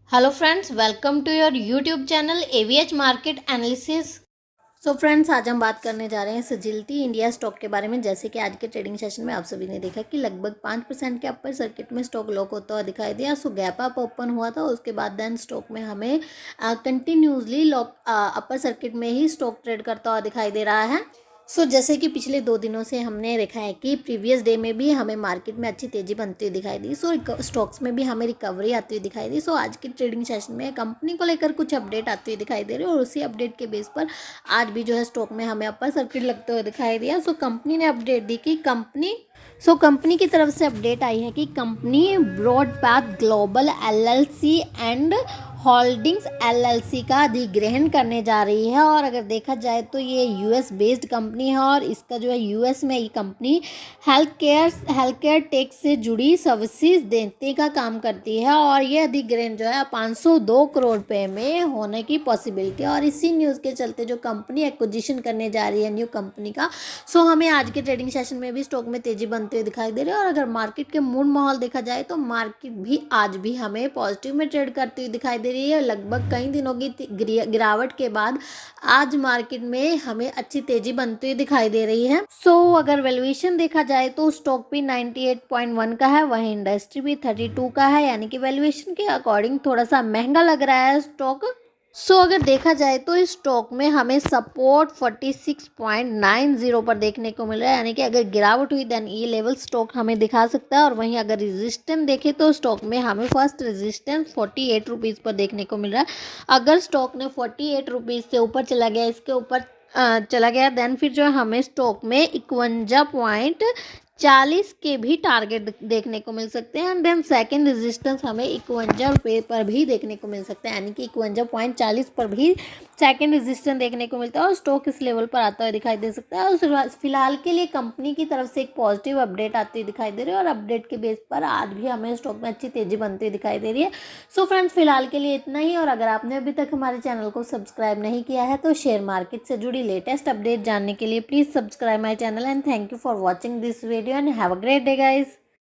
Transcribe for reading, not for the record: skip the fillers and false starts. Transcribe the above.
Hello friends, welcome to your YouTube channel AVH market analysis. So friends, आज हम बात करने जा रहे हैं सजिलिटी इंडिया स्टॉक के बारे में। जैसे कि आज के ट्रेडिंग सेशन में आप सभी ने देखा कि लगभग 5% के अपर सर्किट में स्टॉक लॉक होता हुआ दिखाई दिया। सो गैप अप ओपन हुआ था, उसके बाद देन स्टॉक में हमें कंटिन्यूसली लॉक अपर सर्किट में ही स्टॉक ट्रेड करता हुआ दिखाई दे रहा है। जैसे कि पिछले 2 दिनों से हमने देखा है कि प्रीवियस डे में भी हमें मार्केट में अच्छी तेज़ी बनती हुई दिखाई दी। स्टॉक्स में भी हमें रिकवरी आती हुई दिखाई दी। आज की ट्रेडिंग सेशन में कंपनी को लेकर कुछ अपडेट आती हुई दिखाई दे रही है और उसी अपडेट के बेस पर आज भी जो है स्टॉक में हमें अपर सर्किट लगते हुए दिखाई दिया। कंपनी ने अपडेट दी कि कंपनी की तरफ से अपडेट आई है कि company Broadpath global LLC and holdings LLC का अधिग्रहण करने जा रही है। और अगर देखा जाए तो ये यूएस बेस्ड कंपनी है और इसका जो है यूएस में ये कंपनी हेल्थ केयर टेक से जुड़ी सर्विसेज देने का काम करती है। और ये अधिग्रहण जो है 502 करोड़ रुपए में होने की पॉसिबिलिटी है। और इसी न्यूज़ के चलते जो कंपनी एक्विजिशन करने जा रही है न्यू कंपनी का, हमें आज के ट्रेडिंग सेशन में भी स्टॉक में तेजी बनते हुए दिखाई दे रही है। और अगर मार्केट के मूड माहौल देखा जाए तो मार्केट भी आज भी हमें पॉजिटिव में ट्रेड करती हुई दिखाई दे रही है। लगभग कई दिनों की गिरावट के बाद आज मार्केट में हमें अच्छी तेजी बनती हुई दिखाई दे रही है। अगर वैल्यूएशन देखा जाए तो स्टॉक भी 98.1 का है, वहीं इंडस्ट्री भी 32 का है, यानी कि वैल्यूएशन के अकॉर्डिंग थोड़ा सा महंगा लग रहा है स्टॉक। अगर देखा जाए तो इस स्टॉक में हमें सपोर्ट 46.90 पर देखने को मिल रहा है, यानी कि अगर गिरावट हुई देन ये लेवल स्टॉक हमें दिखा सकता है। और वहीं अगर रेजिस्टेंस देखें तो स्टॉक में हमें फर्स्ट रेजिस्टेंस 48 रुपीज़ पर देखने को मिल रहा है। अगर स्टॉक ने 48 रुपीज़ से ऊपर चला गया, इसके ऊपर चला गया, देन फिर जो है हमें स्टॉक में 51.40 के भी टारगेट देखने को मिल सकते हैं। एंड देन सेकंड रेजिस्टेंस हमें 51 रुपये पर भी देखने को मिल सकता है, यानी कि 51.40 पर भी सेकंड रेजिस्टेंस देखने को मिलता है और स्टॉक इस लेवल पर आता हुआ दिखाई दे सकता है। और फिलहाल के लिए कंपनी की तरफ से एक पॉजिटिव अपडेट आती हुई दिखाई दे रही है और अपडेट के बेस पर आज भी हमें स्टॉक में अच्छी तेजी बनती हुई दिखाई दे रही है। फ्रेंड्स, फिलहाल के लिए इतना ही। और अगर आपने अभी तक हमारे चैनल को सब्सक्राइब नहीं किया है तो शेयर मार्केट से जुड़ी लेटेस्ट अपडेट जानने के लिए please subscribe my channel and thank you for watching this video and have a great day guys.